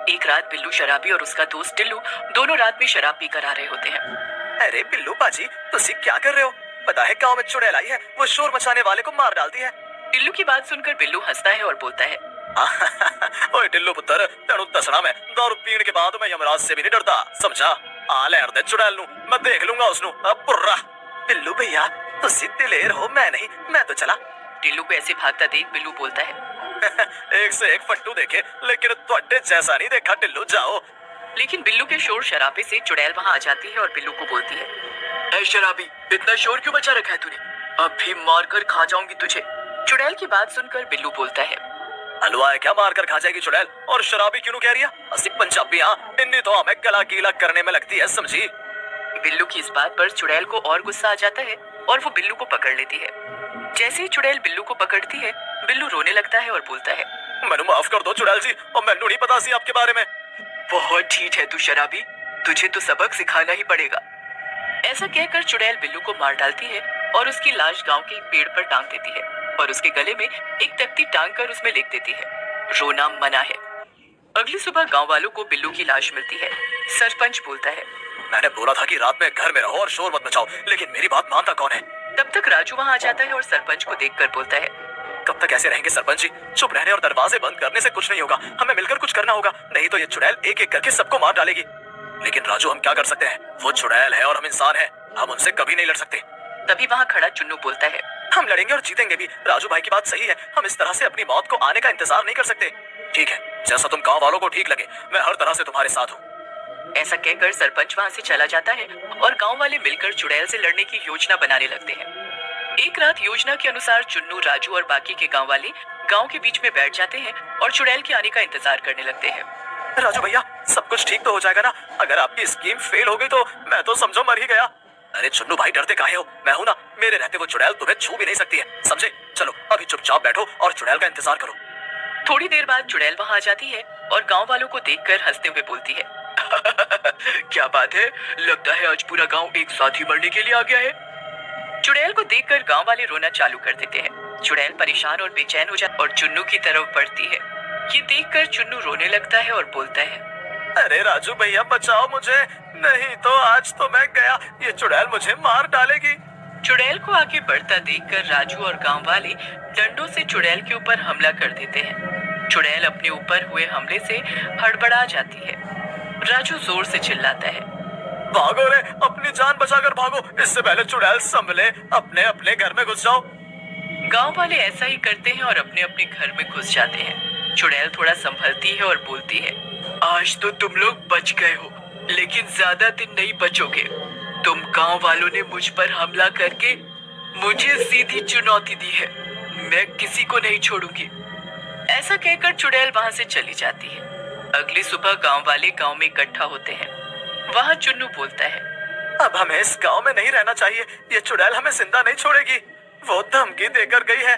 एक रात बिल्लू शराबी और उसका दोस्त टिल्लू दोनों रात में शराब पीकर आ रहे होते हैं। अरे बिल्लू पाजी, तुसी क्या कर रहे हो? पता है गांव में चुड़ैल आई है, वो शोर मचाने वाले को मार डालती है। टिल्लू की बात सुनकर बिल्लू हंसता है और बोलता है, ओए टिल्लू पुत्र, तेनू दसना मैं दारू पीने के बाद मैं यमराज से भी नहीं डरता, समझा? आ लैर दे चुड़ैल नू, मैं देख लूंगा उसनू। अब बुर्रा बिल्लू भैया, तुसी दिलेर हो, मैं नहीं, मैं तो चला। टिल्लू को ऐसे भागता देख बिल्लू बोलता है, एक से एक फट्टू देखे, लेकिन तुहाडे जैसा नहीं देखा टिल्लू, जाओ। लेकिन बिल्लू के शोर शराबे से चुड़ैल वहाँ आ जाती है और बिल्लू को बोलती है, ऐ शराबी, इतना शोर क्यों मचा रखा है तूने? अब भी मार कर खा जाऊंगी तुझे। चुड़ैल की बात सुनकर बिल्लू बोलता है, हलवा है क्या, मार कर खा जाएगी चुड़ैल? और शराबी क्यों कह रही है? असि पंजाबी हाँ, इन्नी तो हमें गला गीला करने में लगती है, समझी? बिल्लू की इस बात पर चुड़ैल को और गुस्सा आ जाता है और वो बिल्लू को पकड़ लेती है। जैसे ही चुड़ैल बिल्लू को पकड़ती है, बिल्लू रोने लगता है और बोलता है, मैनू माफ कर दो चुड़ैल जी, और मैनू नहीं पता सी आपके बारे में। बहुत ठीक है तू शराबी, तुझे तो सबक सिखाना ही पड़ेगा। ऐसा कहकर चुड़ैल बिल्लू को मार डालती है और उसकी लाश गांव के एक पेड़ पर टांग देती है और उसके गले में एक तख्ती टांग कर उसमें लिख देती है, रोना मना है। अगली सुबह गांव वालों को बिल्लू की लाश मिलती है। सरपंच बोलता है, मैंने बोला था कि रात में घर में रहो और शोर मत मचाओ, लेकिन मेरी बात मानता कौन है? तब तक राजू वहाँ आ जाता है और सरपंच को देखकर बोलता है, कब तक ऐसे रहेंगे सरपंच जी? चुप रहने और दरवाजे बंद करने से कुछ नहीं होगा, हमें मिलकर कुछ करना होगा, नहीं तो ये चुड़ैल एक एक करके सबको मार डालेगी। लेकिन राजू, हम क्या कर सकते हैं? वो चुड़ैल है और हम इंसान हैं, हम उनसे कभी नहीं लड़ सकते। तभी वहाँ खड़ा चुन्नू बोलता है, हम लड़ेंगे और जीतेंगे भी। राजू भाई की बात सही है, हम इस तरह से अपनी मौत को आने का इंतजार नहीं कर सकते। ठीक है, जैसा तुम गांव वालों को ठीक लगे, मैं हर तरह से तुम्हारे साथ हूँ। ऐसा कहकर सरपंच वहाँ से चला जाता है और गांव वाले मिलकर चुड़ैल से लड़ने की योजना बनाने लगते हैं। एक रात योजना के अनुसार चुन्नू, राजू और बाकी के गांव वाले गांव के बीच में बैठ जाते हैं और चुड़ैल के आने का इंतजार करने लगते हैं। राजू भैया, सब कुछ ठीक तो हो जाएगा ना? अगर आपकी स्कीम फेल हो गई तो मैं तो समझो मर ही गया। अरे चुन्नू भाई, डरते काहे हो? मैं हूं ना, मेरे रहते वो चुड़ैल तुम्हें छू भी नहीं सकती है, समझे? चलो अभी चुपचाप बैठो और चुड़ैल का इंतजार करो। थोड़ी देर बाद चुड़ैल वहाँ आ जाती है और गांव वालों को देखकर हंसते हुए बोलती है, क्या बात है, लगता है आज पूरा गांव एक साथ ही मरने के लिए आ गया है। चुड़ैल को देखकर गांव वाले रोना चालू कर देते हैं। चुड़ैल परेशान और बेचैन हो जाती और चुन्नू की तरफ बढ़ती है। ये देखकर चुन्नू रोने लगता है और बोलता है, अरे राजू भैया, बचाओ मुझे, नहीं तो आज तो मैं गया, ये चुड़ैल मुझे मार डालेगी। चुड़ैल को आगे बढ़ता देखकर राजू और गांव वाले डंडों से चुड़ैल के ऊपर हमला कर देते हैं। चुड़ैल अपने ऊपर हुए हमले से हड़बड़ा जाती है। राजू जोर से चिल्लाता है, भागो रे, अपनी जान बचाकर भागो, इससे पहले चुड़ैल संभले, अपने अपने घर में घुस जाओ। गांव वाले ऐसा ही करते हैं और अपने अपने घर में घुस जाते हैं। चुड़ैल थोड़ा संभलती है और बोलती है, आज तो तुम लोग बच गए हो, लेकिन ज्यादा दिन नहीं बचोगे। तुम गांव वालों ने मुझ पर हमला करके मुझे सीधी चुनौती दी है, मैं किसी को नहीं छोड़ूंगी। ऐसा कहकर चुड़ैल वहां से चली जाती है। अगली सुबह गांव वाले गांव में इकट्ठा होते हैं। वहां चुन्नू बोलता है, अब हमें इस गांव में नहीं रहना चाहिए, ये चुड़ैल हमें जिंदा नहीं छोड़ेगी, वो धमकी देकर गई है।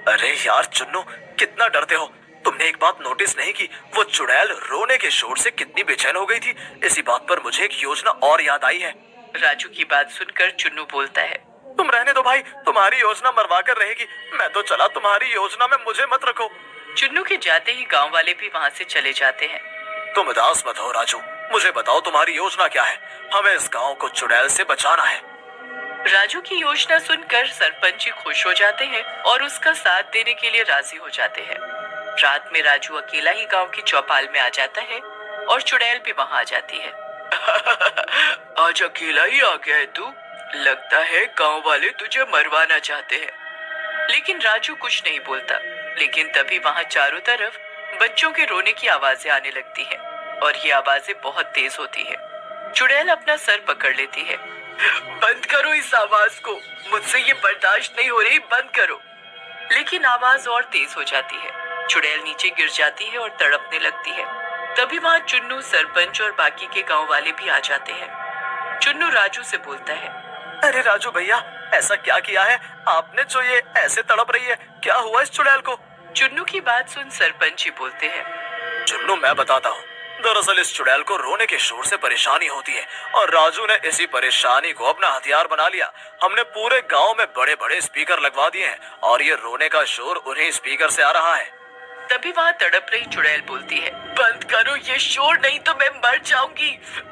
अरे यार चुन्नू, कितना डरते हो? तुमने एक बात नोटिस नहीं की, वो चुड़ैल रोने के शोर से कितनी बेचैन हो गई थी? इसी बात पर मुझे एक योजना और याद आई है। राजू की बात सुनकर चुन्नू बोलता है, तुम रहने दो भाई, तुम्हारी योजना मरवा कर रहेगी, मैं तो चला, तुम्हारी योजना में मुझे मत रखो। चुन्नू के जाते ही गांव वाले भी वहां से चले जाते हैं। तुम उदास मत हो राजू, मुझे बताओ तुम्हारी योजना क्या है? हमें इस गांव को चुड़ैल से बचाना है। राजू की योजना सुनकर सरपंच जी खुश हो जाते हैं और उसका साथ देने के लिए राजी हो जाते हैं। रात में राजू अकेला ही गांव की चौपाल में आ जाता है और चुड़ैल भी वहां आ जाती है। आज अकेला ही आ गया है तू, लगता है गांव वाले तुझे मरवाना चाहते हैं। लेकिन राजू कुछ नहीं बोलता। लेकिन तभी वहां चारों तरफ बच्चों के रोने की आवाजें आने लगती हैं और ये आवाजें बहुत तेज होती है। चुड़ैल अपना सर पकड़ लेती है, बंद करो इस आवाज को, मुझसे ये बर्दाश्त नहीं हो रही, बंद करो। लेकिन आवाज और तेज हो जाती है। चुड़ैल नीचे गिर जाती है और तड़पने लगती है। तभी वहां चुन्नू, सरपंच और बाकी के गांव वाले भी आ जाते हैं। चुन्नू राजू से बोलता है, अरे राजू भैया, ऐसा क्या किया है आपने जो ये ऐसे तड़प रही है? क्या हुआ इस चुड़ैल को? चुन्नू की बात सुन सरपंच जी बोलते हैं, चुन्नू मैं बताता हूँ, दरअसल इस चुड़ैल को रोने के शोर से परेशानी होती है और राजू ने इसी परेशानी को अपना हथियार बना लिया। हमने पूरे गांव में बड़े बड़े स्पीकर लगवा दिए हैं और ये रोने का शोर उन्हीं स्पीकर से आ रहा है। तभी वहां तड़प रही चुड़ैल बोलती है, बंद करो ये शोर, नहीं तो मैं मर जाऊंगी।